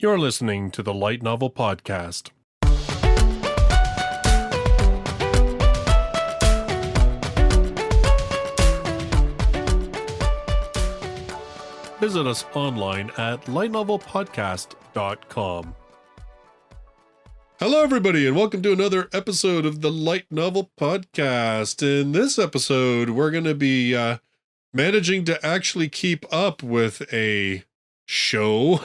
You're listening to the Light Novel Podcast. Visit us online at lightnovelpodcast.com. Hello, everybody, and welcome to another episode of the Light Novel Podcast. In this episode, we're going to be managing to actually keep up with a show.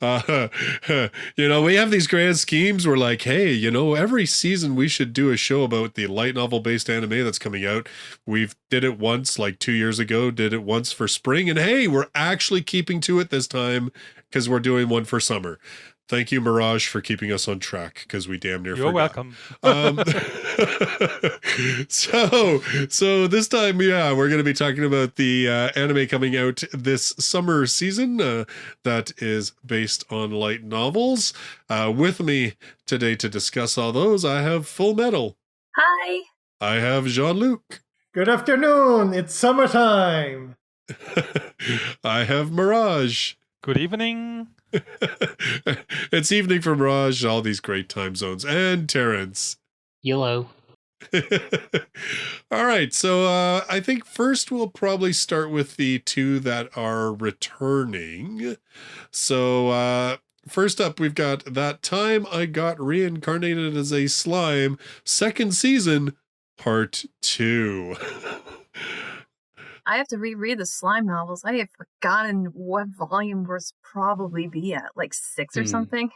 We have these grand schemes. We're like, hey, every season we should do a show about the light novel based anime that's coming out. We've did it once, like 2 years ago, did it once for spring, and hey, we're actually keeping to it this time because we're doing one for summer. Thank you, Mirage, for keeping us on track because we damn near You're forgot. welcome. So this time, we're going to be talking about the anime coming out this summer season that is based on light novels. With me today to discuss all those, I have Full Metal. Hi. I have Jean-Luc. Good afternoon. It's summertime. I have Mirage. Good evening. It's evening for Mirage, all these great time zones. And Terrence. Yellow. All right, so I think first we'll probably start with the two that are returning. So first up, we've got That Time I Got Reincarnated as a Slime, second season, part 2. I have to reread the slime novels. I have forgotten what volume was probably be at, like 6 or something.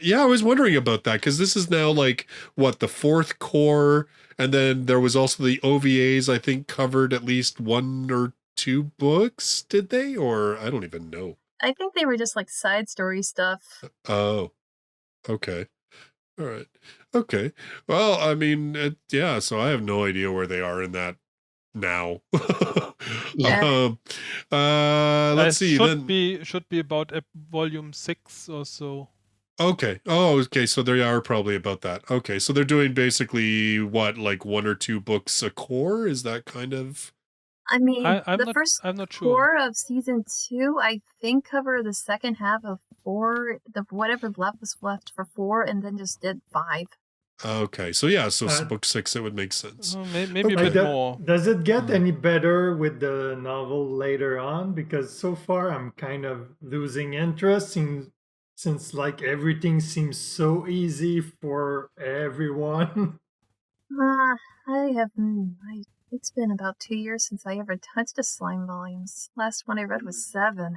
Yeah, I was wondering about that because this is now like the fourth core, and then there was also the OVAs. I think covered at least 1 or 2 books. Did they? Or I don't even know. I think they were just like side story stuff. Oh, okay, all right, okay. Well, I mean, So I have no idea where they are in that now. Yeah. Let's see. Should be about volume 6 or so. Okay. Oh, okay. So they are probably about that. Okay. So they're doing basically like 1 or 2 books a core? Is that kind of? I mean, I'm not sure. core of season 2, I think, cover the second half of 4, whatever was left for 4, and then just did 5. Okay. So book 6, it would make sense. Maybe a bit more. Does it get any better with the novel later on? Because so far I'm kind of losing interest since like everything seems so easy for everyone. It's been about 2 years since I ever touched a slime volumes. Last one I read was 7.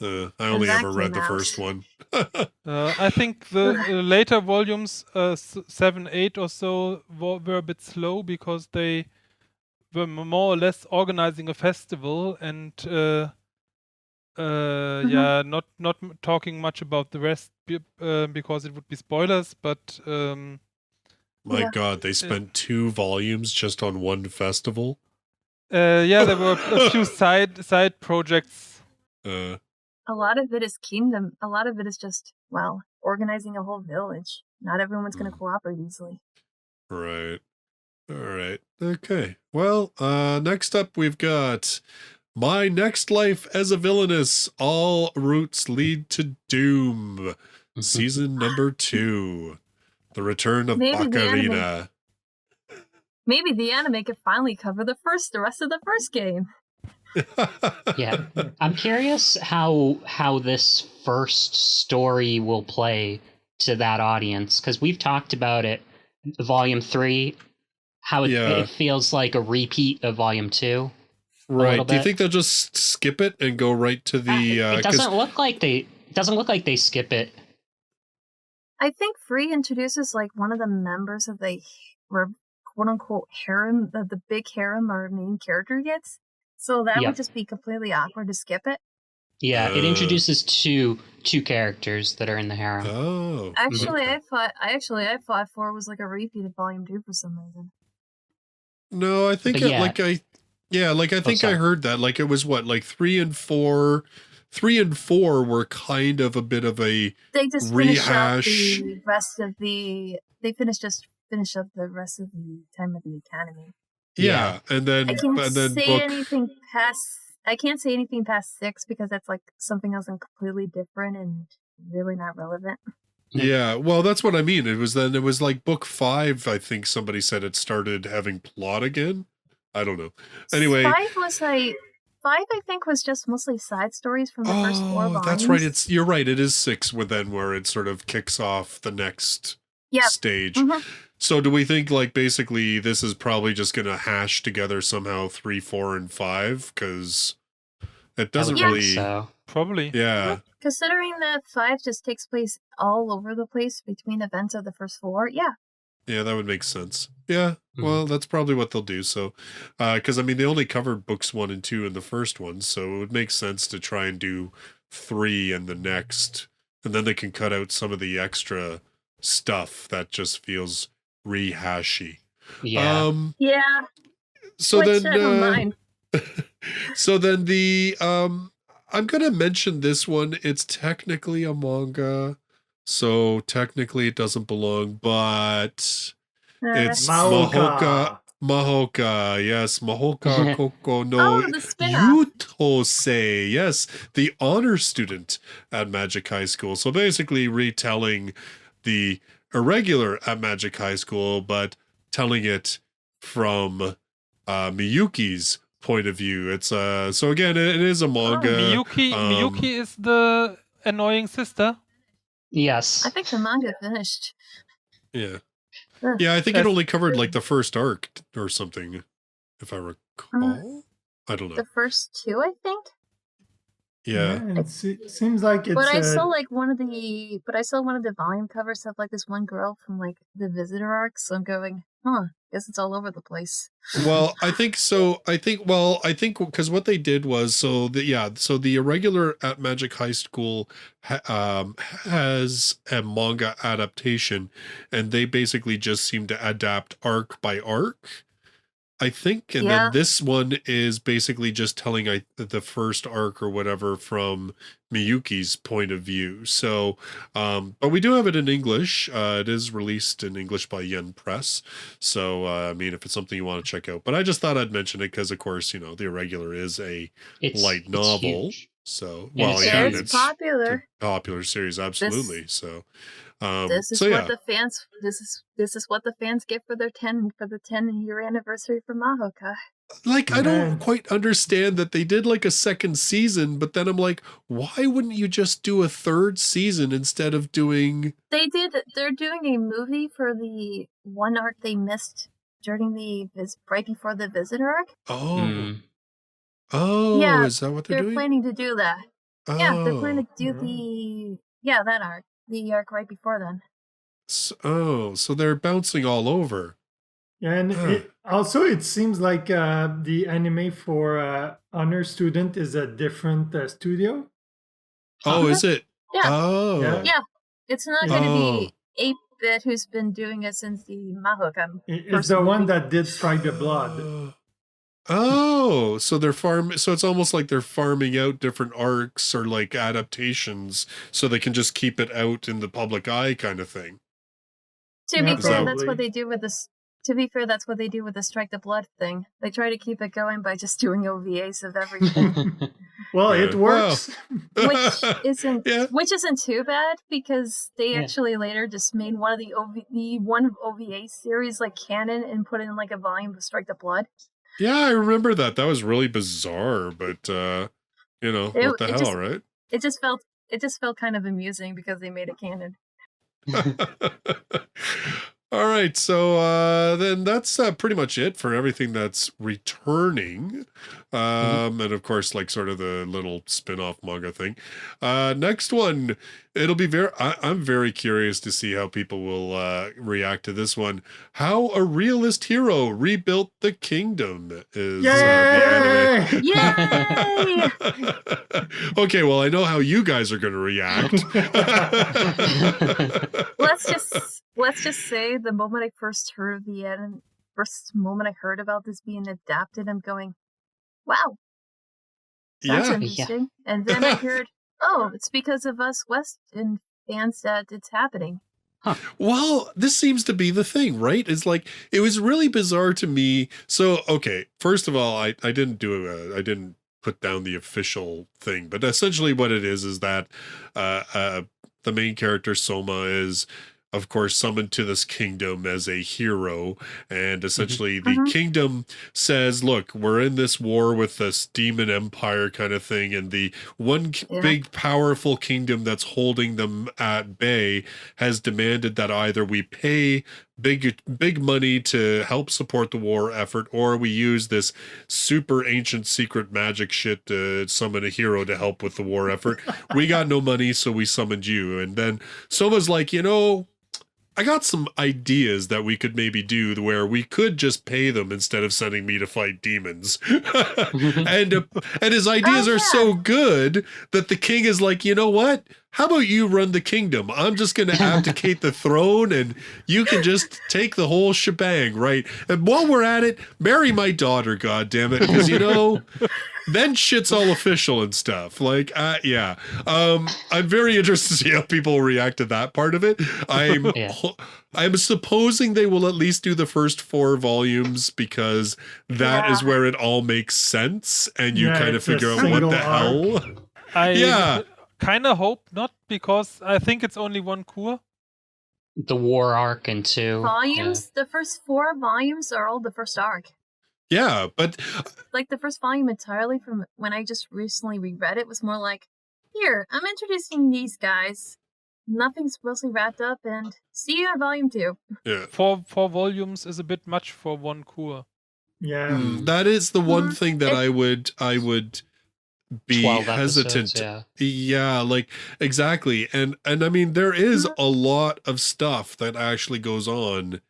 I only ever read the first one. I think the later volumes, 7, 8 or so, were a bit slow because they were more or less organizing a festival and not talking much about the rest because it would be spoilers. But my God, they spent 2 volumes just on one festival. There were a few side projects. A lot of it is kingdom. A lot of it is just, organizing a whole village. Not everyone's going to cooperate easily. Right. All right. Okay. Well, next up we've got My Next Life as a Villainess. All Routes Lead to Doom. Season number 2. The Return of Ocarina. Maybe the anime could finally cover the rest of the first game. Yeah, I'm curious how this first story will play to that audience, because we've talked about it, Volume 3, how it feels like a repeat of Volume 2. Right. Do you think they'll just skip it and go right to the? It doesn't look like they skip it. I think Free introduces like one of the members of the quote unquote harem, the big harem our main character gets. So that would just be completely awkward to skip it. Yeah, it introduces two characters that are in the harem. Oh. Actually, I thought 4 was like a repeat of Volume 2 for some reason. No, I think I heard that. Like it was 3 and 4. 3 and 4 were kind of a bit of a they just rehash. They finish up the rest of the time of the academy. Yeah, and then I can't say anything past I can't say anything past 6 because that's like something else and completely different and really not relevant. Yeah, well, that's what I mean. It was like book 5, I think somebody said it started having plot again. I don't know. Anyway. 5 I think was just mostly side stories from the first 4 volumes. That's right. You're right. It is 6 where it sort of kicks off the next stage. Mm-hmm. So do we think like basically this is probably just going to hash together somehow 3, 4, and 5? Because it doesn't really. So. Probably. Yeah. Considering that 5 just takes place all over the place between events of the first 4, yeah. Yeah, that would make sense. Yeah, well, that's probably what they'll do. So, because I mean, they only covered books 1 and 2 in the first one, so it would make sense to try and do 3 in the next, and then they can cut out some of the extra stuff that just feels rehashy. Yeah. Yeah. So Which, then, I don't mind. so then I'm gonna mention this one. It's technically a manga. So technically it doesn't belong, but it's Mahouka. Yes, Mahouka Koukou no Yuutousei. Yes, the honor student at Magic High School. So basically retelling the irregular at Magic High School, but telling it from Miyuki's point of view. It's so again, it is a manga. Miyuki is the annoying sister. Yes. I think the manga finished. Yeah. Yeah, I think it only covered like the first arc or something, if I recall. I don't know. The first 2, I think. Yeah. It seems like it's. But I saw like one of the volume covers have like this one girl from like the Visitor arc, so I'm going, guess it's all over the place. Well, I think because what they did was so the irregular at Magic High School has a manga adaptation, and they basically just seem to adapt arc by arc, I think, and then this one is basically just telling the first arc or whatever from Miyuki's point of view. So, but we do have it in English. It is released in English by Yen Press. So, I mean, if it's something you want to check out, but I just thought I'd mention it because, of course, the Irregular is a light novel. Huge. So, it's popular. It's a popular series, absolutely. This is what the fans get for the 10-year anniversary for Mahouka. Like, I don't quite understand that they did like a second season, but then I'm like, why wouldn't you just do a third season instead of doing... They're doing a movie for the one arc they missed during right before the Visitor arc. Oh, is that what they're doing? They're planning to do that. Oh. Yeah, they're planning to do that arc. The arc right before then. So they're bouncing all over. Yeah, and it seems like the anime for Honor Student is a different studio. Oh, is it? Yeah. Oh. Yeah. It's not going to be 8-Bit who's been doing it since the Mahouka. It's the one that did Strike the Blood. Oh, so so it's almost like they're farming out different arcs or like adaptations so they can just keep it out in the public eye kind of thing. To be fair, that's what they do with this. To be fair, that's what they do with the Strike the Blood thing. They try to keep it going by just doing OVAs of everything. Well, it works. Which isn't too bad because they actually later just made one of the OVA series like canon and put in like a volume of Strike the Blood. Yeah, I remember that. That was really bizarre, but what the hell, right? It just felt kind of amusing because they made it canon. All right, so then that's pretty much it for everything that's returning. And of course, like sort of the little spin-off manga thing. Next one, it'll be I'm very curious to see how people will react to this one. How a Realist Hero Rebuilt the Kingdom is the anime. Yay! Okay, well, I know how you guys are going to react. Let's just say the moment I first heard about this being adapted, I'm going, wow, that's interesting. Yeah. And then I heard, it's because of us Western fans that it's happening. Huh. Well, this seems to be the thing, right? It's like, it was really bizarre to me. So, okay, first of all, I didn't put down the official thing. But essentially what it is that the main character Soma is, of course, summoned to this kingdom as a hero. And essentially the kingdom says, look, we're in this war with this demon empire kind of thing. And the one big powerful kingdom that's holding them at bay has demanded that either we pay big money to help support the war effort, or we use this super ancient secret magic shit to summon a hero to help with the war effort. We got no money, so we summoned you. And then Soma's like, I got some ideas that we could maybe do where we could just pay them instead of sending me to fight demons. and his ideas are so good that the king is like, you know what? How about you run the kingdom? I'm just going to abdicate the throne and you can just take the whole shebang, right? And while we're at it, marry my daughter, goddammit, because, then shit's all official and stuff. Like, yeah. I'm very interested to see how people react to that part of it. I'm supposing they will at least do the first 4 volumes because that is where it all makes sense and you kind of figure out what the hell. I kind of hope not, because I think it's only 1 cour. The war arc and 2 volumes. The first 4 volumes are all the first arc. Yeah, but like the first volume entirely from when I just recently reread it was more like, here, I'm introducing these guys. Nothing's mostly wrapped up, and see you in volume 2. Yeah, 4 volumes is a bit much for 1 cour. Yeah, that is the one thing that I would be 12 hesitant. Episodes, like exactly, and I mean there is a lot of stuff that actually goes on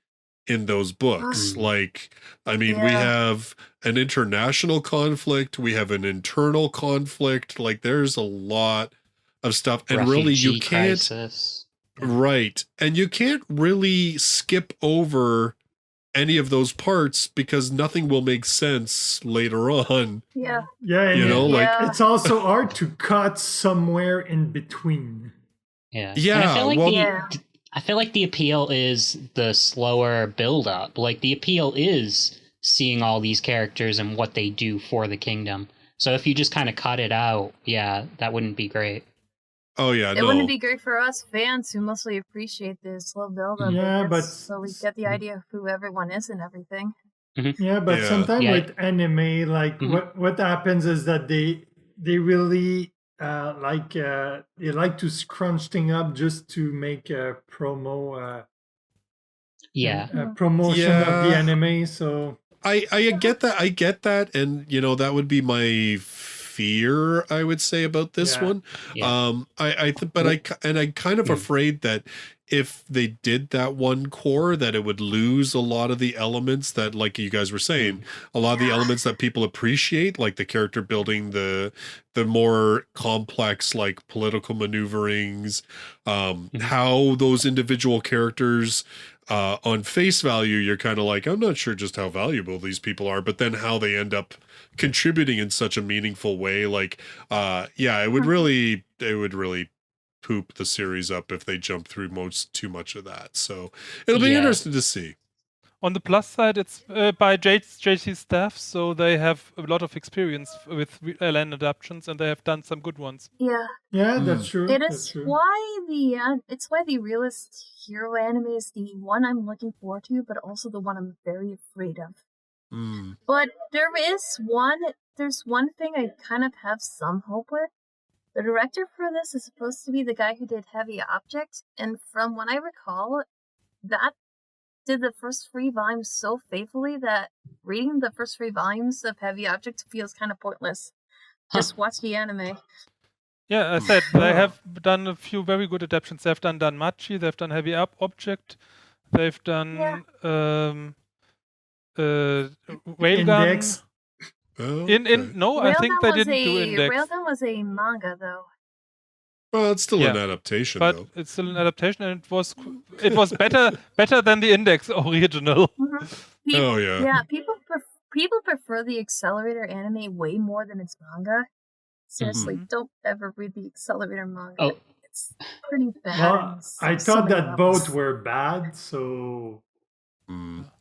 in those books. Like, I mean, we have an international conflict, we have an internal conflict, like there's a lot of stuff, and really you can't crisis. Right, and you can't really skip over any of those parts because nothing will make sense later on. Yeah, it's also hard to cut somewhere in between. Yeah, yeah. I feel like the appeal is the slower build-up. Like, the appeal is seeing all these characters and what they do for the kingdom. So if you just kind of cut it out, that wouldn't be great. Oh, yeah, it wouldn't be great for us fans who mostly appreciate the slow build-up. Yeah, but so we get the idea of who everyone is and everything. Yeah, but sometimes with anime, like what happens is that they really they like to scrunch thing up just to make a promo. Promotion of the anime. So I get that, and that would be my fear, I would say, about this one. I'm kind of afraid that if they did that 1 cour, that it would lose a lot of the elements that, like you guys were saying, a lot of the elements that people appreciate, like the character building, the more complex, like political maneuverings, how those individual characters on face value, you're kind of like, I'm not sure just how valuable these people are, but then how they end up contributing in such a meaningful way. Like, it would really poop the series up if they jump through too much of that. So it'll be interesting to see. On the plus side, it's by JC staff, so they have a lot of experience with LN adaptations, and they have done some good ones. Yeah, that's true. It's why the Realist hero anime is the one I'm looking forward to, but also the one I'm very afraid of. But there's one thing I kind of have some hope with. The director for this is supposed to be the guy who did Heavy Object, and from what I recall, that did the first 3 volumes so faithfully that reading the first 3 volumes of Heavy Object feels kind of pointless. Just watch the anime. Yeah, I said they have done a few very good adaptations. They've done Danmachi, they've done Heavy Object, they've done Railgun. No, I think they didn't do Index. Railgun was a manga, though. Well, it's still an adaptation, but though. It's still an adaptation, and it was better than the Index original. Yeah, people prefer the Accelerator anime way more than its manga. Seriously, don't ever read the Accelerator manga. It's pretty bad. Well, I thought that both were bad, so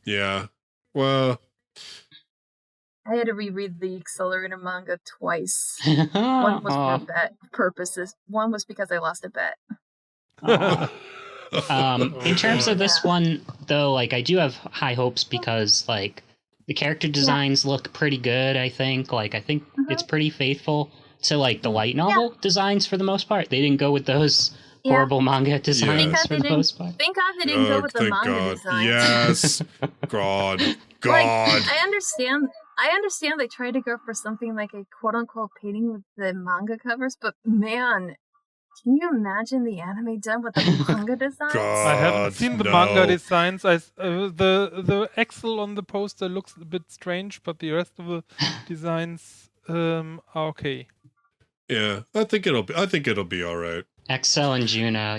yeah. Well, I had to reread the Accelerator manga twice. One was for bet purposes. One was because I lost a bet. In terms of this one, though, like I do have high hopes because like the character designs look pretty good. I think it's pretty faithful to like the light novel designs for the most part. They didn't go with those horrible manga designs for the most part. Thank God they didn't go with the manga designs. Yes, God. Like, I understand they tried to go for something like a quote-unquote painting with the manga covers, but man, can you imagine the anime done with the manga designs? I haven't seen the manga designs. The Excel on the poster looks a bit strange, but the rest of the designs are okay. Yeah, I think it'll be all right. Excel and Juno,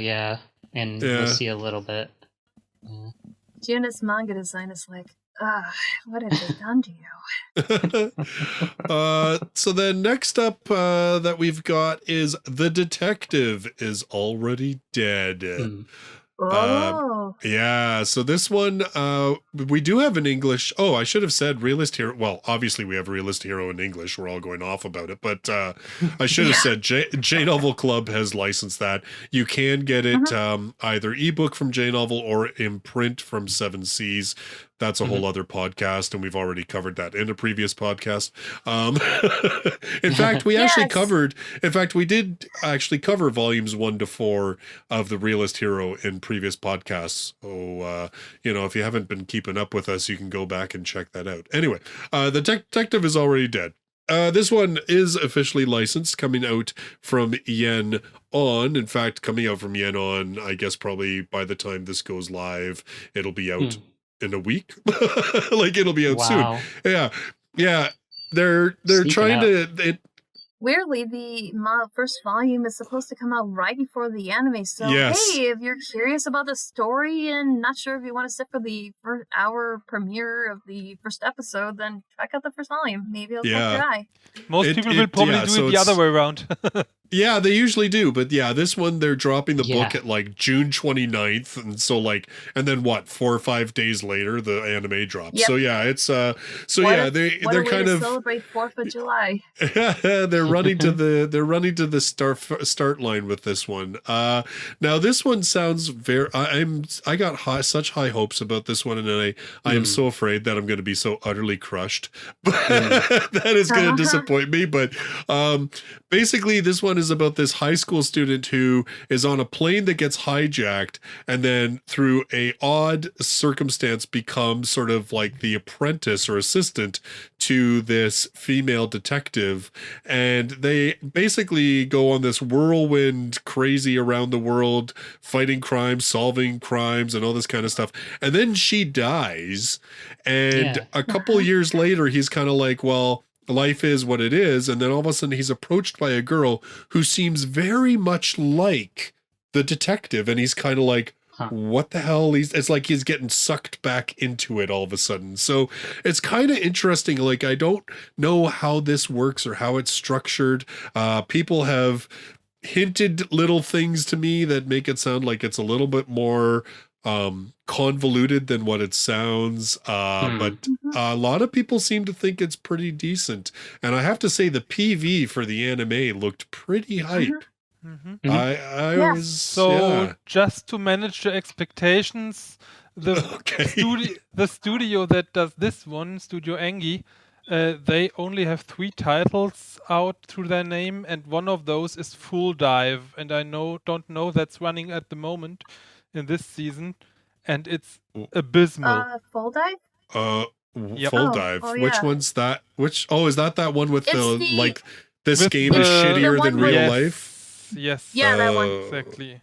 and we'll see a little bit. Juno's manga design is like, what have they done to you? So then next up that we've got is The Detective is Already Dead. Yeah, so this one, we do have an English. Oh, I should have said Realist Hero. Well, obviously we have Realist Hero in English. We're all going off about it. But I should have said J Novel Club has licensed that. You can get it either ebook from J Novel or in print from Seven Seas. That's a whole other podcast, and we've already covered that in a previous podcast. In fact, we actually covered. In fact, we did actually cover volumes 1 to 4 of the Realist Hero in previous podcasts. So, if you haven't been keeping up with us, you can go back and check that out. Anyway, The Detective is Already Dead. This one is officially licensed, coming out from Yen On. In fact, coming out from Yen On, I guess probably by the time this goes live, it'll be out in a week. Like it'll be out soon. Yeah. They're trying to. Weirdly, the first volume is supposed to come out right before the anime. So, hey, if you're curious about the story and not sure if you want to sit for the first hour premiere of the first episode, then check out the first volume. Maybe it'll catch your eye. Most people will probably do it the other way around. Yeah, they usually do. But yeah, this one, they're dropping the book at like June 29th. And so and then 4 or 5 days later, the anime drops. Yep. So yeah, it's, they're kind of celebrate 4th of July. They're running to the start line with this one. Now this one sounds I got such high hopes about this one, and I am so afraid that I'm going to be so utterly crushed. That is going to disappoint me. But basically, this one is about this high school student who is on a plane that gets hijacked, and then through a odd circumstance becomes sort of like the apprentice or assistant to this female detective, and they basically go on this whirlwind crazy around the world, fighting crimes, solving crimes, and all this kind of stuff. And then she dies, and a couple years later, he's kind of like, well, life is what it is. And then all of a sudden he's approached by a girl who seems very much like the detective. And he's kind of like, what the hell? It's like he's getting sucked back into it all of a sudden. So it's kind of interesting. Like, I don't know how this works or how it's structured. People have hinted little things to me that make it sound like it's a little bit more convoluted than what it sounds, but a lot of people seem to think it's pretty decent, and I have to say the PV for the anime looked pretty hype. Just to manage the expectations, the studio that does this one, Studio Engi, they only have 3 titles out through their name, and one of those is Full Dive, and I don't know that's running at the moment in this season, and it's abysmal. Full Dive? Full Dive. Which one's that? Is that one with this game is shittier than real life? Yes. Yeah, that one. Exactly.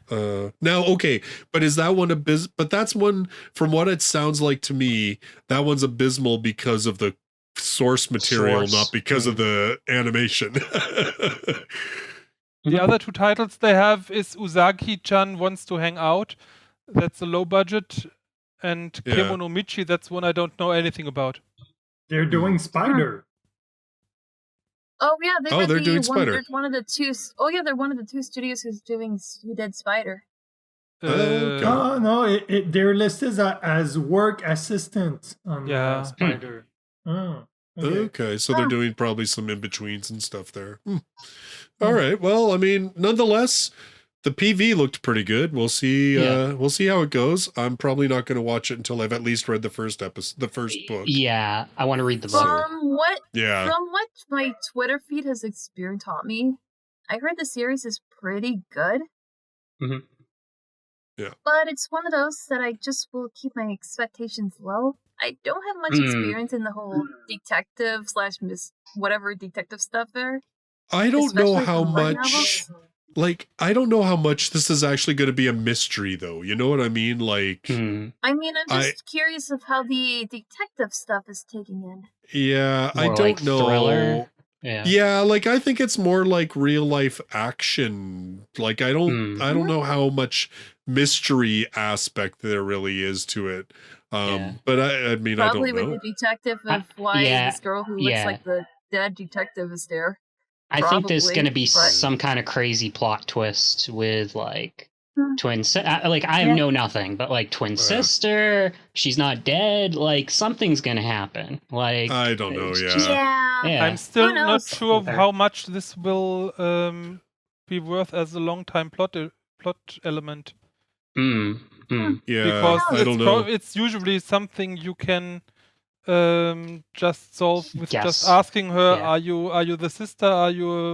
Now, okay, but is that one but that's one, from what it sounds like to me, that one's abysmal because of the source material, not because of the animation. The other 2 titles they have is Usagi-chan Wants to Hang Out. That's a low budget. And Kemonomichi, that's one I don't know anything about. They're doing Spider. Oh yeah, they're doing Spider. They're one of the 2. Oh yeah, they're one of the 2 studios who did Spider. No, they're listed as work assistants on Spider. Okay, so they're doing probably some in-betweens and stuff there. All right, well, I mean, nonetheless, the PV looked pretty good. We'll see. We'll see how it goes. I'm probably not going to watch it until I've at least read the first episode, the first book. Yeah, I want to read the book. From what my Twitter feed has taught me, I heard the series is pretty good. Mm-hmm. Yeah, but it's one of those that I just will keep my expectations low. I don't have much experience in the whole detective / whatever detective stuff there. I don't know how much. I don't know how much this is actually going to be a mystery, though. You know what I mean? Like, I mean, I'm just curious of how the detective stuff is taking in. Yeah, more I don't know. Thriller? Yeah, like I think it's more like real life action. Like I don't know how much mystery aspect there really is to it. But I mean, probably I don't know. With the detective of why this girl who looks like the dead detective is there. I think there's going to be some kind of crazy plot twist with like twin. I know nothing, but like twin sister, she's not dead. Like something's going to happen. Like I don't know. Yeah. I'm still not sure of how much this will be worth as a long-time plot element. Yeah, because I don't know. It's usually something you can just solve with just asking her, are you the sister, are you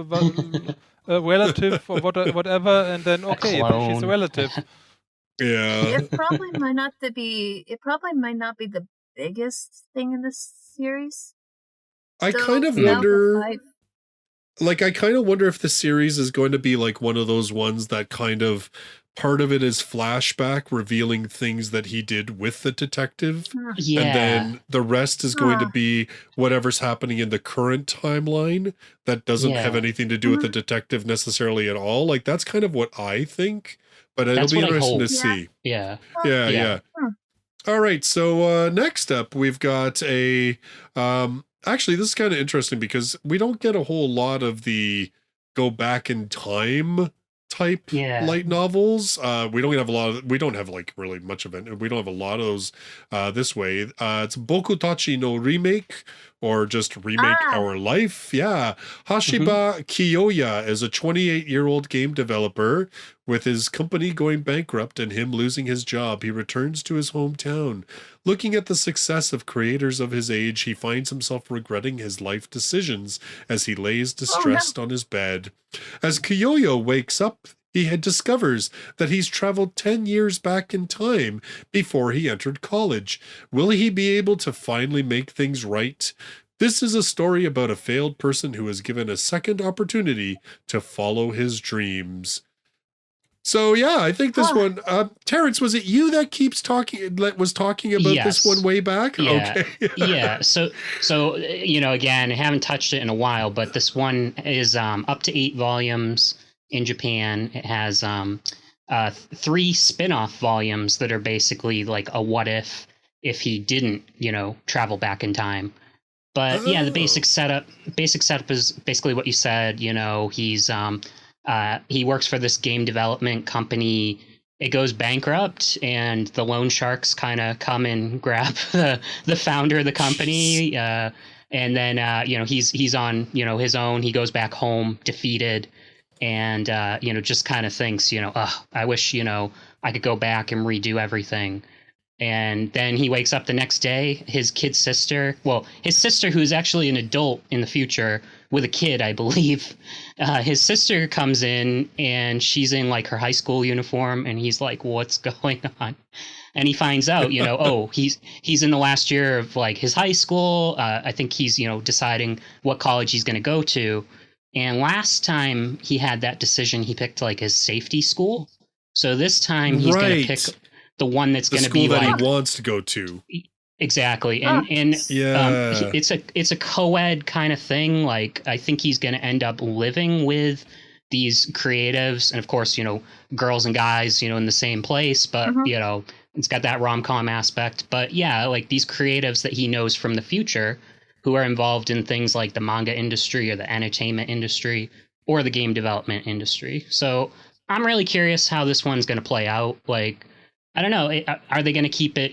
a relative or whatever, and then she's a relative. It probably might not be the biggest thing in this series. I kind of wonder if the series is going to be like one of those ones that kind of part of it is flashback revealing things that he did with the detective. Yeah. And then the rest is going to be whatever's happening in the current timeline that doesn't have anything to do with the detective necessarily at all. Like that's kind of what I think, but it'll be interesting to see. Yeah. All right. So next up we've got a actually this is kind of interesting because we don't get a whole lot of the go back in time type light novels. We don't have like really much of it. We don't have a lot of those this way. It's Bokutachi no Remake, or just Remake Our Life. Yeah. Hashiba Kiyoya is a 28-year-old game developer. With his company going bankrupt and him losing his job, he returns to his hometown. Looking at the success of creators of his age, he finds himself regretting his life decisions as he lays distressed on his bed. As Kiyoya wakes up, he discovers that he's traveled 10 years back in time before he entered college. Will he be able to finally make things right? This is a story about a failed person who is given a second opportunity to follow his dreams. So yeah, I think this one, Terrence, was it you that was talking about this one way back? Yeah. Okay. So again, I haven't touched it in a while, but this one is up to 8 volumes in Japan. It has 3 spin-off volumes that are basically like a what if he didn't, travel back in time. But the basic setup is basically what you said. He's he works for this game development company. It goes bankrupt, and the loan sharks kind of come and grab the founder of the company. And then he's on his own. He goes back home defeated, and just kind of thinks I wish I could go back and redo everything. And then he wakes up the next day. His sister, who's actually an adult in the future with a kid, I believe. His sister comes in and she's in like her high school uniform, and he's like, "What's going on?" And he finds out, he's in the last year of like his high school. I think he's deciding what college he's going to go to. And last time he had that decision, he picked like his safety school. So this time he's going to pick the one that's going to be that like he wants to go to. Exactly. And it's a co-ed kind of thing. Like I think he's going to end up living with these creatives, and of course, girls and guys, in the same place, but it's got that rom-com aspect. But yeah, like these creatives that he knows from the future who are involved in things like the manga industry or the entertainment industry or the game development industry. So I'm really curious how this one's going to play out. Like, I don't know. Are they going to keep it,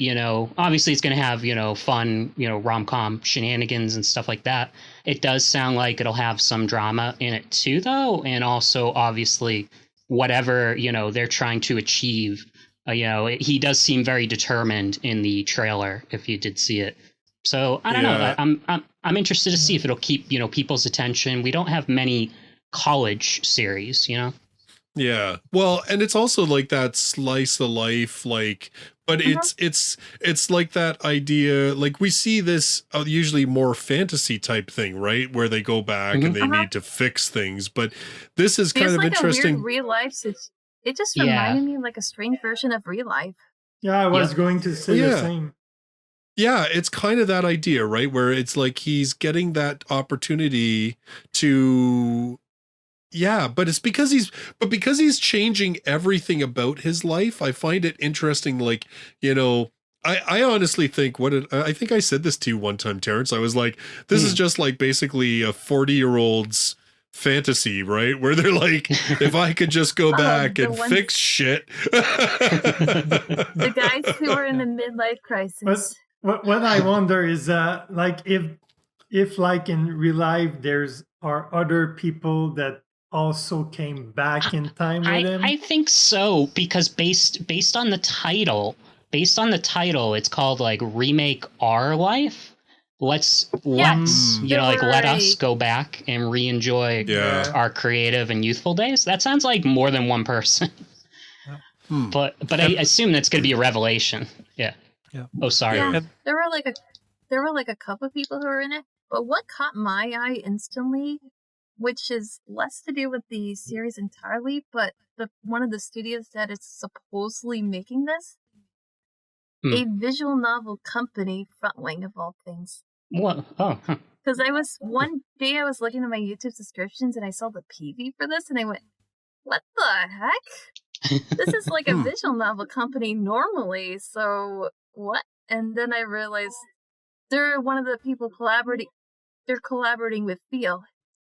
obviously it's going to have, fun, rom-com shenanigans and stuff like that. It does sound like it'll have some drama in it too, though. And also, obviously, whatever, they're trying to achieve, he does seem very determined in the trailer, if you did see it. So, I don't know. I'm interested to see if it'll keep, people's attention. We don't have many college series, Yeah. Well, and it's also like that slice of life, like, but it's like that idea, like we see this usually more fantasy type thing, right? Where they go back and they need to fix things. But this is kind of like interesting. A weird real life. It just reminded me of like a strange version of real life. Yeah, I was going to say the same. Yeah, it's kind of that idea, right? Where it's like he's getting that opportunity to... Yeah, but it's because he's changing everything about his life. I find it interesting. Like, I honestly think I think I said this to you one time, Terrence. I was like, this is just like basically a 40-year-old's fantasy, right? Where they're like, if I could just go back and fix shit. The guys who are in the midlife crisis. What I wonder is like if like in real life are other people that also came back in time with him? I think so, because based on the title, it's called like Remake Our Life. Let's let us go back and re-enjoy our creative and youthful days. That sounds like more than one person. But I assume that's going to be a revelation. Yeah. Oh, sorry. Yeah. There were like a couple of people who were in it, but what caught my eye instantly, which is less to do with the series entirely, but one of the studios that is supposedly making this, a visual novel company, Frontwing of all things. What? Oh, because one day I was looking at my YouTube subscriptions and I saw the PV for this and I went, what the heck? This is like a visual novel company normally, so what? And then I realized they're one of the people they're collaborating with Feel.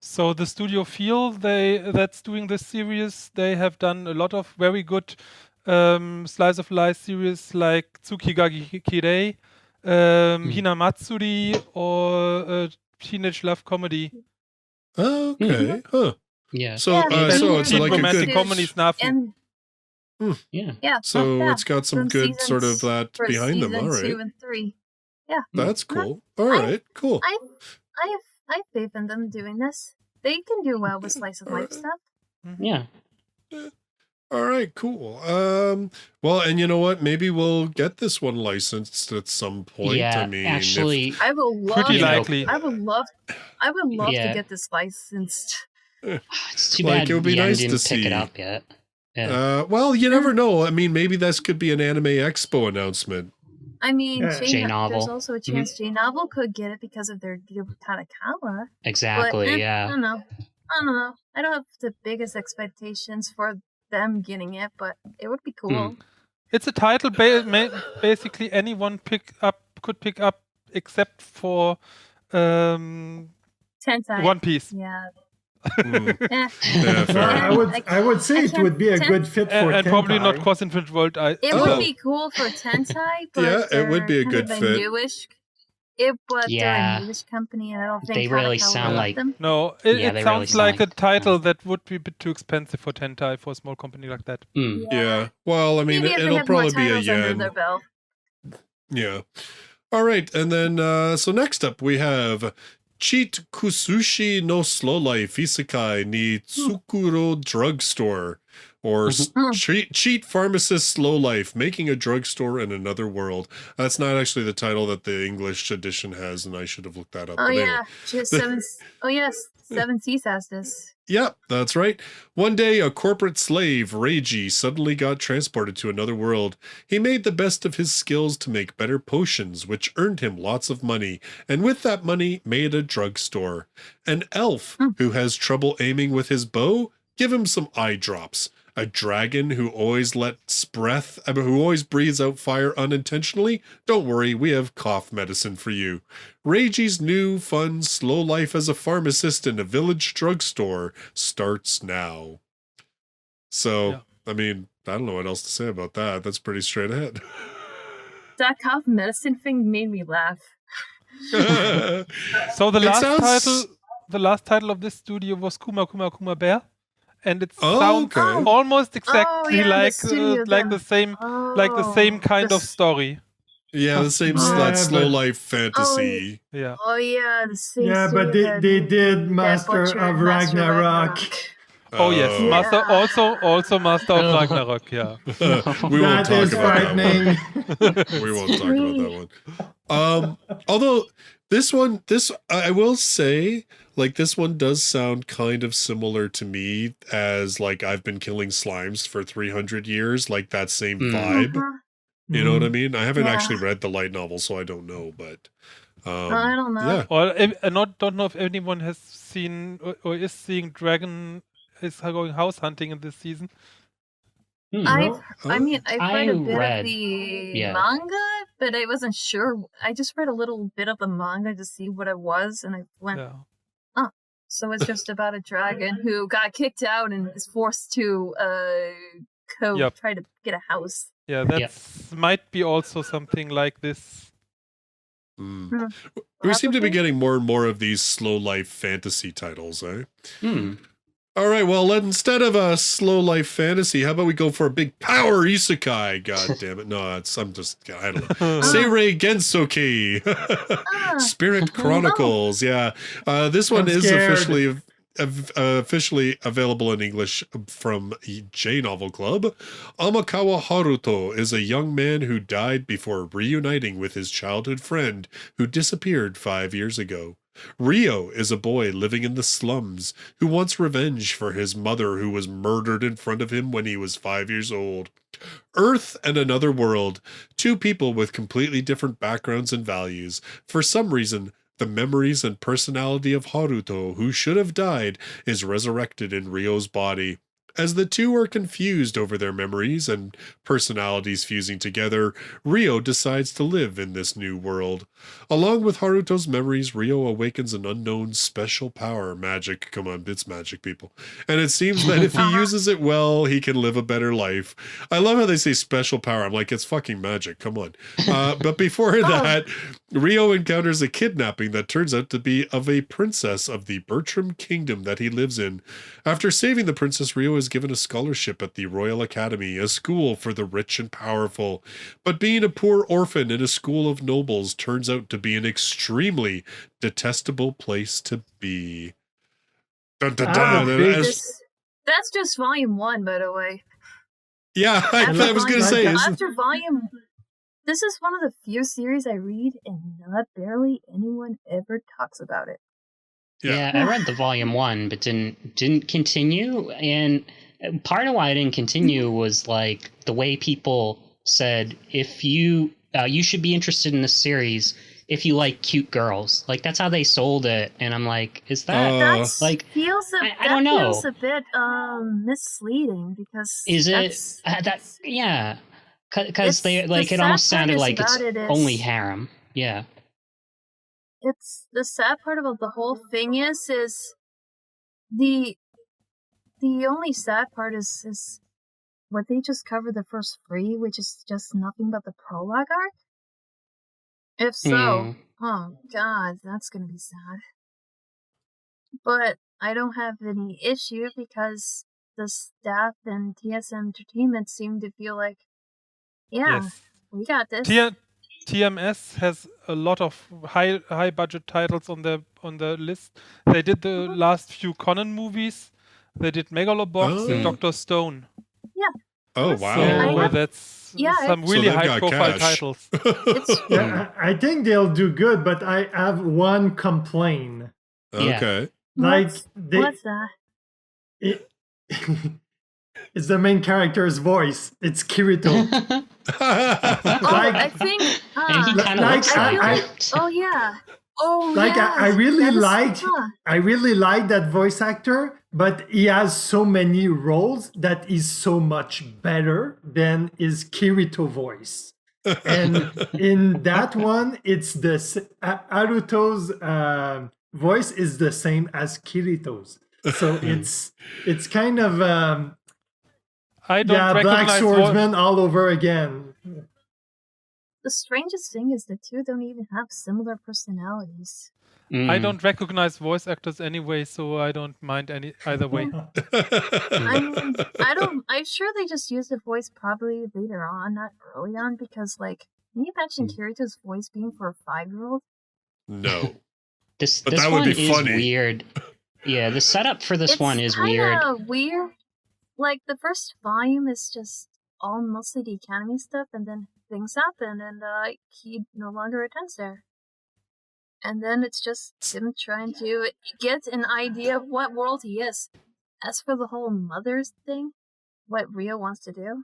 So the studio Feel, that's doing this series, they have done a lot of very good slice of life series like Tsukigaki Kirei, Hinamatsuri, or Teenage Love Comedy. Oh, okay. Huh. Yeah. So it's like romantic a good comedies now. Yeah. So it's got some good sort of that behind them. All right. 2 and 3. Yeah. That's cool. All right. Cool. I have faith in them doing this. They can do well with slice of life stuff. Yeah. All right, cool. Well, and you know what? Maybe we'll get this one licensed at some point. Yeah, I mean, actually, I will love. Pretty likely. I would love to get this licensed. It's too bad it would be nice didn't to pick see it up yet. Yeah. Well, you never know. I mean, maybe this could be an Anime Expo announcement. I mean, J-Novel. There's also a chance J-Novel could get it because of their deal with Tanakawa. Exactly, but, yeah. I don't know. I don't have the biggest expectations for them getting it, but it would be cool. It's a title basically anyone could pick up except for Tensei. One Piece. Yeah. I would say it would be a good fit for and Tensei. probably not Cross Infinite World. It would be cool for Tensei, but yeah, it would be a good fit. They're a newish company, and I don't think they really sound like them. No, it sounds like a title that would be a bit too expensive for Tensei for a small company like that. Yeah. Well, I mean, it'll probably be a yen. Yeah. All right, and then so next up we have Cheat Kusushi no Slow Life Isekai ni Tsukurou Drugstore, or Cheat Pharmacist Slow Life, Making a Drugstore in Another World. That's not actually the title that the English edition has, and I should have looked that up. Oh, yeah. Seven Seas has this. Yep, that's right. One day, a corporate slave, Reiji, suddenly got transported to another world. He made the best of his skills to make better potions, which earned him lots of money, and with that money, made a drugstore. An elf who has trouble aiming with his bow, give him some eye drops. A dragon who always breathes out fire unintentionally? Don't worry, we have cough medicine for you. Reiji's new, fun, slow life as a pharmacist in a village drugstore starts now. So, I mean, I don't know what else to say about that. That's pretty straight ahead. That cough medicine thing made me laugh. So the last title of this studio was Kuma Kuma Kuma Bear, and it sounds almost exactly like the same kind of story. Yeah, the same slow life fantasy. Yeah. Oh yeah, the same. Yeah, but they did Master of Ragnarok. Oh yes, Master also Master of Ragnarok. Yeah. We won't talk about frightening. that one. We won't talk about that one. Although this I will say, like, this one does sound kind of similar to me as, like, I've been killing slimes for 300 years, like that same vibe. You know what I mean? I haven't actually read the light novel, so I don't know, but I don't know. Yeah. Or I don't know if anyone has seen or is seeing Dragon is going house hunting in this season. I've read a bit of the manga, but I wasn't sure. I just read a little bit of the manga to see what it was, and I went, so it's just about a dragon who got kicked out and is forced to try to get a house. Yeah, that might be also something like this. We seem to be getting more and more of these slow life fantasy titles, eh? All right, well, instead of a slow life fantasy, how about we go for a big power isekai? God damn it. No, I don't know. Seirei Gensouki. Spirit Chronicles. Yeah. This one is officially available in English from J Novel Club. Amakawa Haruto is a young man who died before reuniting with his childhood friend who disappeared 5 years ago. Ryo is a boy living in the slums who wants revenge for his mother who was murdered in front of him when he was 5 years old. Earth and Another World, two people with completely different backgrounds and values. For some reason, the memories and personality of Haruto, who should have died, is resurrected in Ryo's body. As the two are confused over their memories and personalities fusing together, Ryo decides to live in this new world. Along with Haruto's memories, Ryo awakens an unknown special power. Magic. Come on, it's magic, people. And it seems that if he uses it well, he can live a better life. I love how they say special power. I'm like, it's fucking magic. Come on. But before that, Ryo encounters a kidnapping that turns out to be of a princess of the Bertram Kingdom that he lives in. After saving the princess, Ryo is given a scholarship at the Royal Academy, a school for the rich and powerful. But being a poor orphan in a school of nobles turns out to be an extremely detestable place to be. Dun, dun, dun. That's just volume 1, by the way. Yeah, I was going to say. After volume... This is one of the few series I read, and not barely anyone ever talks about it. Yeah, I read the volume 1, but didn't continue. And part of why I didn't continue was like the way people said, if you should be interested in this series if you like cute girls. Like that's how they sold it, and I'm like, is that like? I don't know. Feels a bit misleading because is it yeah. Because they like it almost sounded like it's only harem. Yeah. It's the sad part about the whole thing is the only sad part is what they just covered the first 3, which is just nothing but the prologue arc. If so, oh god, that's gonna be sad. But I don't have any issue because the staff and TSM Entertainment seem to feel like, we got this. TMS has a lot of high budget titles on the list. They did the last few Conan movies. They did Megalobox and Dr. Stone. Yeah. Oh wow. So that's some really high profile titles. I think they'll do good, but I have one complaint. Okay. What's that? It's the main character's voice. It's Kirito. I think. And he kind of looks like it. Oh yeah. Oh like yes. I really like that voice actor, but he has so many roles that is so much better than his Kirito voice. And in that one, it's Haruto's voice is the same as Kirito's. So it's kind of I don't Black recognize Swordsman all over again. The strangest thing is the two don't even have similar personalities. I don't recognize voice actors anyway, so I don't mind either way. I mean, I'm sure they just used the voice probably later on, not early on, because, like, can you imagine Kirito's voice being for a 5-year-old? No. This that one would be is funny. weird. Yeah, the setup for this one is weird. It's kind of weird. Like, the first volume is just all mostly the Academy stuff, and then things happen, and he no longer attends there. And then it's just him trying to get an idea of what world he is. As for the whole mother's thing, what Rio wants to do,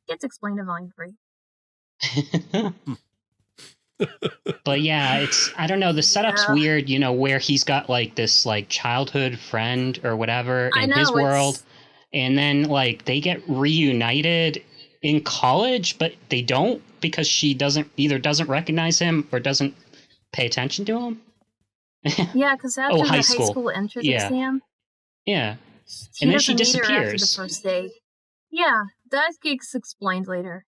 gets explained in Volume 3. But yeah, I don't know, the setup's weird, you know, where he's got like this like childhood friend or whatever in his world, and then like they get reunited in college, but they don't because she doesn't recognize him or doesn't pay attention to him. Yeah, because after the high school. school entrance exam, and then she disappears after the first day. Yeah, that gets explained later.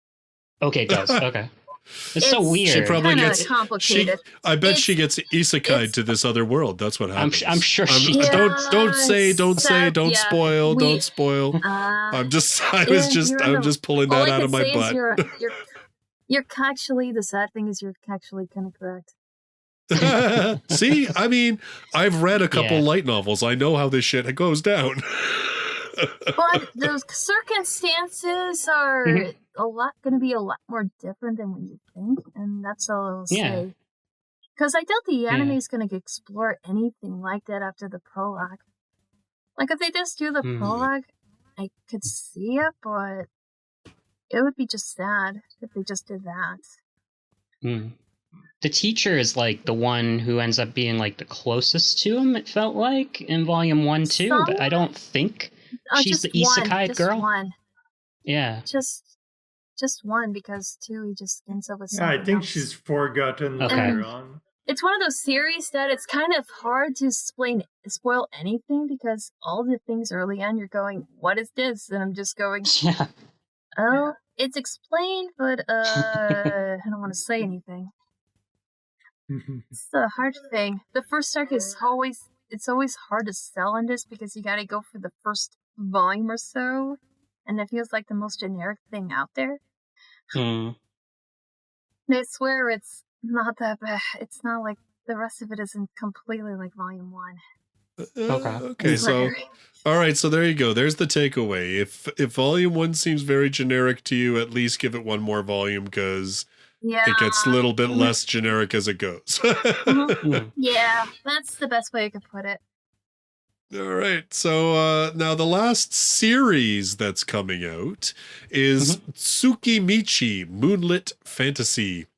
Okay, it does. Okay. It's so weird. She probably gets complicated. I bet she gets isekai to this other world. That's what happens. I'm sure she. Don't spoil. Don't spoil. I'm just pulling that out of my butt. You're actually, the sad thing is you're actually kind of correct. See, I mean, I've read a couple light novels. I know how this shit goes down. But those circumstances are going to be a lot more different than what you think, and that's all I'll say. Because I doubt the anime is going to explore anything like that after the prologue. Like, if they just do the prologue, I could see it, but it would be just sad if they just did that. The teacher is like the one who ends up being like the closest to him, it felt like, in volume 1 too, but I don't think she's the isekai girl. Just one. Yeah. Just one, because 2 he just ends up with something I think else. she's forgotten later on. It's one of those series that it's kind of hard to spoil anything, because all the things early on you're going, what is this? And I'm just going, oh, it's explained, but I don't want to say anything. It's the hard thing. The first arc is always hard to sell on this, because you gotta go for the first volume or so, and it feels like the most generic thing out there. I swear it's not that bad. It's not like the rest of it isn't completely like volume 1. Okay, so all right, so there you go. There's the takeaway. If volume 1 seems very generic to you, at least give it one more volume, because it gets a little bit less generic as it goes. Yeah, that's the best way I could put it. All right, so now the last series that's coming out is Tsukimichi, Moonlit Fantasy.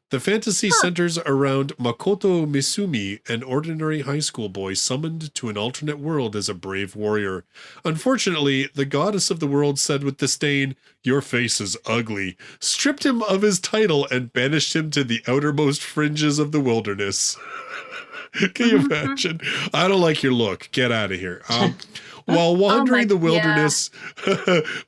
The fantasy centers around Makoto Misumi, an ordinary high school boy summoned to an alternate world as a brave warrior. Unfortunately, the goddess of the world said with disdain, "Your face is ugly," stripped him of his title, and banished him to the outermost fringes of the wilderness. Can you imagine? I don't like your look. Get out of here. While wandering the wilderness,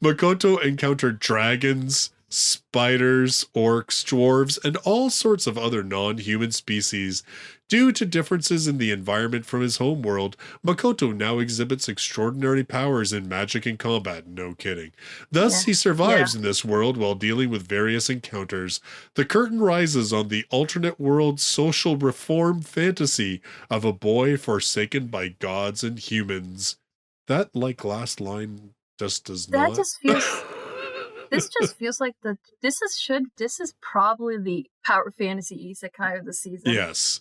Makoto encountered dragons, spiders, orcs, dwarves, and all sorts of other non-human species. Due to differences in the environment from his home world, Makoto now exhibits extraordinary powers in magic and combat. No kidding. Thus, he survives in this world while dealing with various encounters. The curtain rises on the alternate world social reform fantasy of a boy forsaken by gods and humans. That, like, last line just does not... This just feels like this is probably the power fantasy isekai of the season. Yes.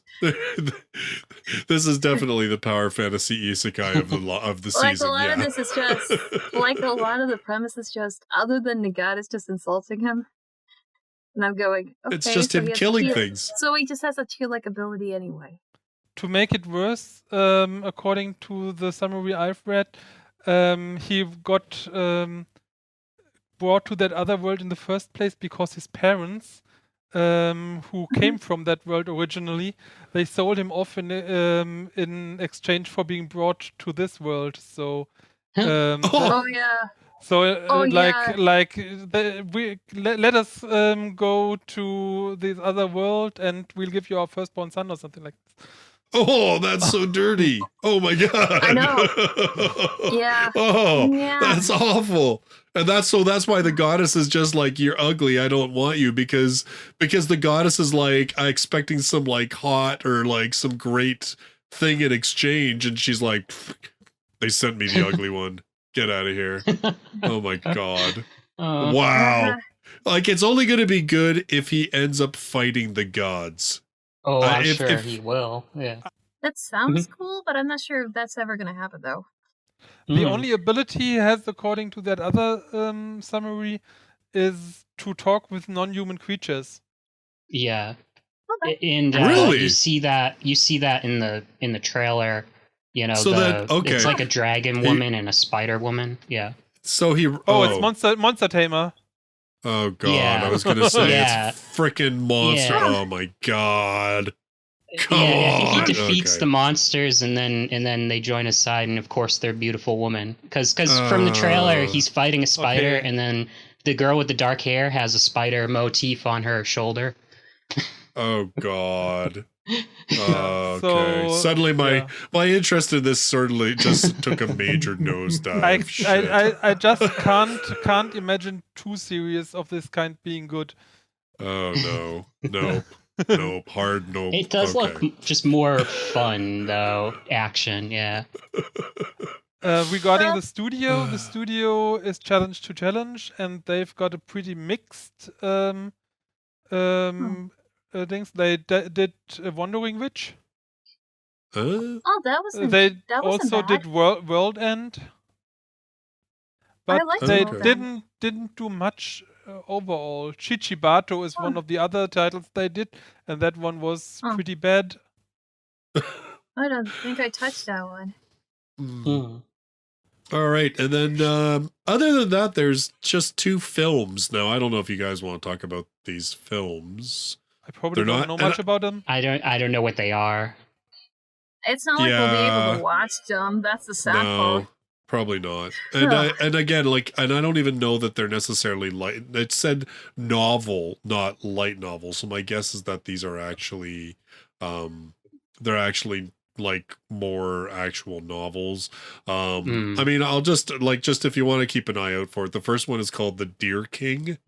This is definitely the power fantasy isekai of the season. A lot of this is just like a lot of the premise is just, other than the god is just insulting him. And I'm going, okay, it's just him killing things. So he just has a chill-like ability anyway. To make it worse, according to the summary I've read, he got brought to that other world in the first place because his parents, who came from that world originally, they sold him off in exchange for being brought to this world. So, So yeah. let us go to this other world and we'll give you our firstborn son or something like this. Oh, that's so dirty. Oh my god. I know. Yeah. Oh, Yeah. that's awful. And that's why the goddess is just like, you're ugly, I don't want you, because the goddess is like expecting some like hot or like some great thing in exchange, and she's like, they sent me the ugly one. Get out of here. Oh my god. Wow. Like, it's only going to be good if he ends up fighting the gods. Oh, I'm sure he will. Yeah. That sounds cool, but I'm not sure if that's ever going to happen, though. The only ability he has, according to that other summary, is to talk with non-human creatures. Yeah. Okay. And really? you see that in the trailer. You know, so it's like a dragon woman and a spider woman. Yeah. So he. It's Monster Tamer. Oh god, yeah. I was gonna say it's freaking monster. Yeah. Oh my god. Come on. He defeats the monsters, and then they join his side, and of course they're beautiful women. Because from the trailer, he's fighting a spider, and then the girl with the dark hair has a spider motif on her shoulder. Oh god. Okay. Suddenly my interest in this certainly just took a major nosedive. I just can't imagine 2 series of this kind being good. Oh no. Nope, hard nope. It does look just more fun though. Action, yeah. Regarding the studio is Challenge to Challenge, and they've got a pretty mixed things. They did Wandering Witch. Oh, that was They also did World End, but they didn't do much overall. Chichibato is one of the other titles they did, and that one was pretty bad. I don't think I touched that one. All right, and then other than that, there's just 2 films. Now, I don't know if you guys want to talk about these films. I probably don't know much about them. I don't know what they are. It's not like we'll be able to watch them. That's the sad part. Probably not. And and again, and I don't even know that they're necessarily light. It said novel, not light novel. So my guess is that these are actually, they're actually like more actual novels. I mean, I'll just if you want to keep an eye out for it. The first one is called The Deer King.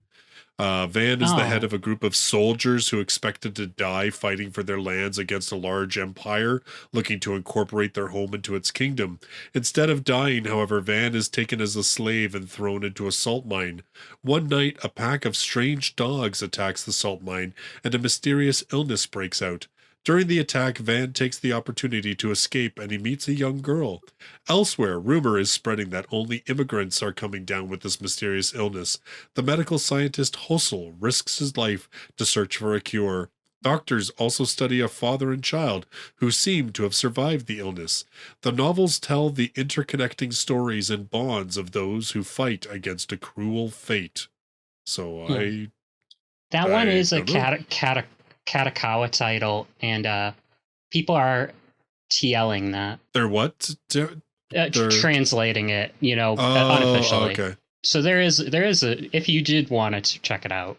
Van is the head of a group of soldiers who expected to die fighting for their lands against a large empire looking to incorporate their home into its kingdom. Instead of dying, however, Van is taken as a slave and thrown into a salt mine. One night, a pack of strange dogs attacks the salt mine, and a mysterious illness breaks out. During the attack, Van takes the opportunity to escape, and he meets a young girl. Elsewhere, rumor is spreading that only immigrants are coming down with this mysterious illness. The medical scientist Hossel risks his life to search for a cure. Doctors also study a father and child who seem to have survived the illness. The novels tell the interconnecting stories and bonds of those who fight against a cruel fate. So that one is a Katakawa title, and people are TLing that. They're what? Translating it, unofficially. Okay. So there is a, if you did want to check it out,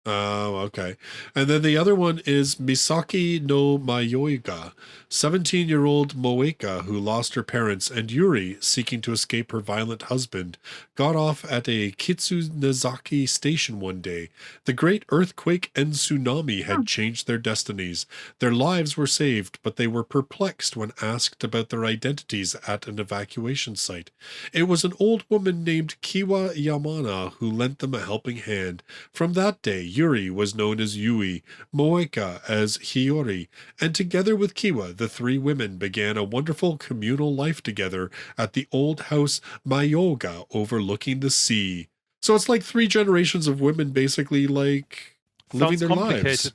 Oh, okay. And then the other one is Misaki no Mayoiga, 17-year-old Moeka who lost her parents, and Yuri, seeking to escape her violent husband, got off at a Kitsunezaki station one day. The great earthquake and tsunami had changed their destinies. Their lives were saved, but they were perplexed when asked about their identities at an evacuation site. It was an old woman named Kiwa Yamana who lent them a helping hand. From that day, Yuri was known as Yui, Moeka as Hiyori, and together with Kiwa, the 3 women began a wonderful communal life together at the old house Mayoga overlooking the sea. So it's like 3 generations of women basically like living their lives.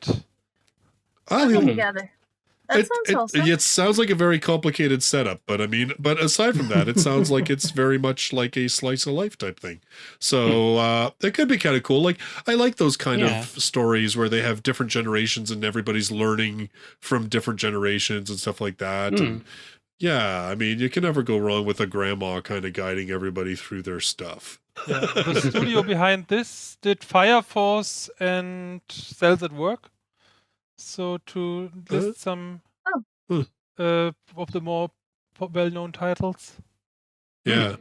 Together. That sounds awesome. It sounds like a very complicated setup, but aside from that, it sounds like it's very much like a slice of life type thing. So it could be kind of cool. Like, I like those kind of stories where they have different generations and everybody's learning from different generations and stuff like that. And Yeah, I mean, you can never go wrong with a grandma kind of guiding everybody through their stuff. Yeah, the studio behind this did Fire Force and Cells at Work. So to list some of the more well-known titles. Yeah.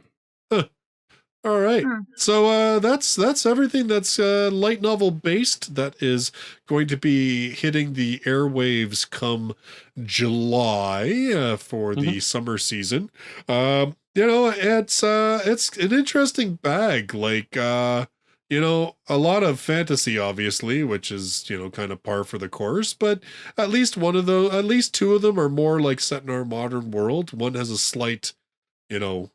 All right. So that's everything that's light novel based that is going to be hitting the airwaves come July for the summer season. It's an interesting bag. Like a lot of fantasy, obviously, which is kind of par for the course. But at least two of them are more like set in our modern world. One has a slight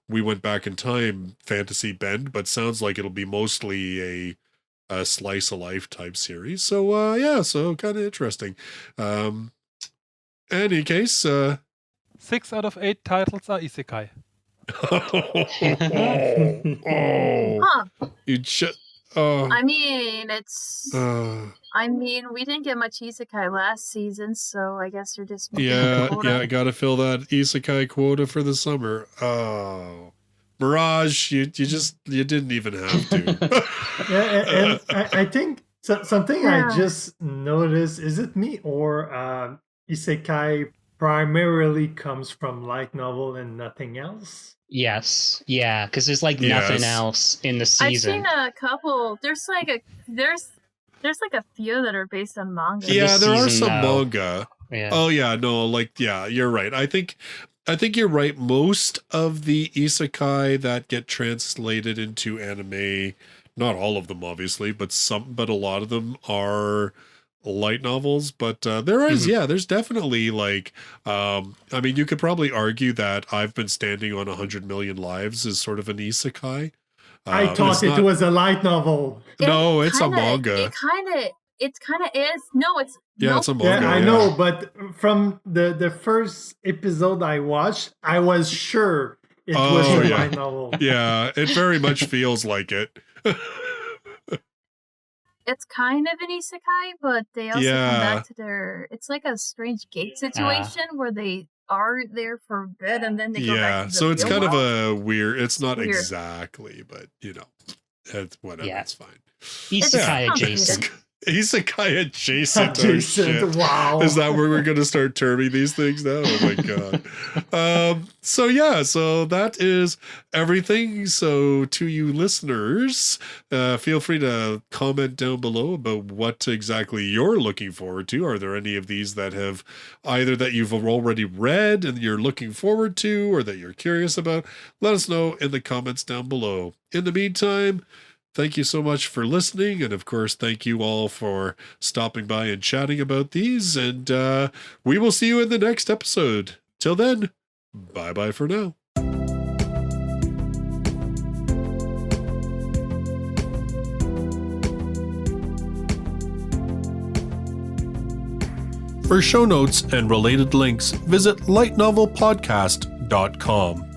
we went back in time fantasy bend, but sounds like it'll be mostly a slice of life type series. So so kind of interesting. Any case, 6 out of 8 titles are isekai. You just. I mean, it's. I mean, we didn't get much isekai last season, so I guess they're just. I gotta fill that isekai quota for the summer. Oh, Mirage, you didn't even have to. And I think something I just noticed. Is it me or isekai primarily comes from light novel and nothing else? Yes, yeah, because there's like nothing else in the season. I've seen a couple. There's like a few that are based on manga. Yeah, there are some manga. Yeah. Oh yeah, no, you're right. I think you're right. Most of the isekai that get translated into anime, not all of them obviously, but a lot of them are light novels, but there's definitely like I mean, you could probably argue that I've Been Standing on 100 Million Lives is sort of an isekai. I thought it was a light novel. No, it's a manga. It kind of is. No, it's it's a manga. Yeah, I know, but from the first episode I watched, I was sure it was a light novel. Yeah, it very much feels like it. It's kind of an isekai, but they also come back to their. It's like a strange gate situation where they are there for a bit and then they go back to the so it's kind world. of a weird. It's not exactly, but it's whatever. Yeah. It's fine. Isekai adjacent. Isekai adjacent. Oh, shit. Wow. Is that where we're going to start terming these things now? Oh my god. So that is everything. So to you listeners, feel free to comment down below about what exactly you're looking forward to. Are there any of these that have either that you've already read and you're looking forward to, or that you're curious about? Let us know in the comments down below. In the meantime, thank you so much for listening. And of course, thank you all for stopping by and chatting about these. And we will see you in the next episode. Till then, bye-bye for now. For show notes and related links, visit lightnovelpodcast.com.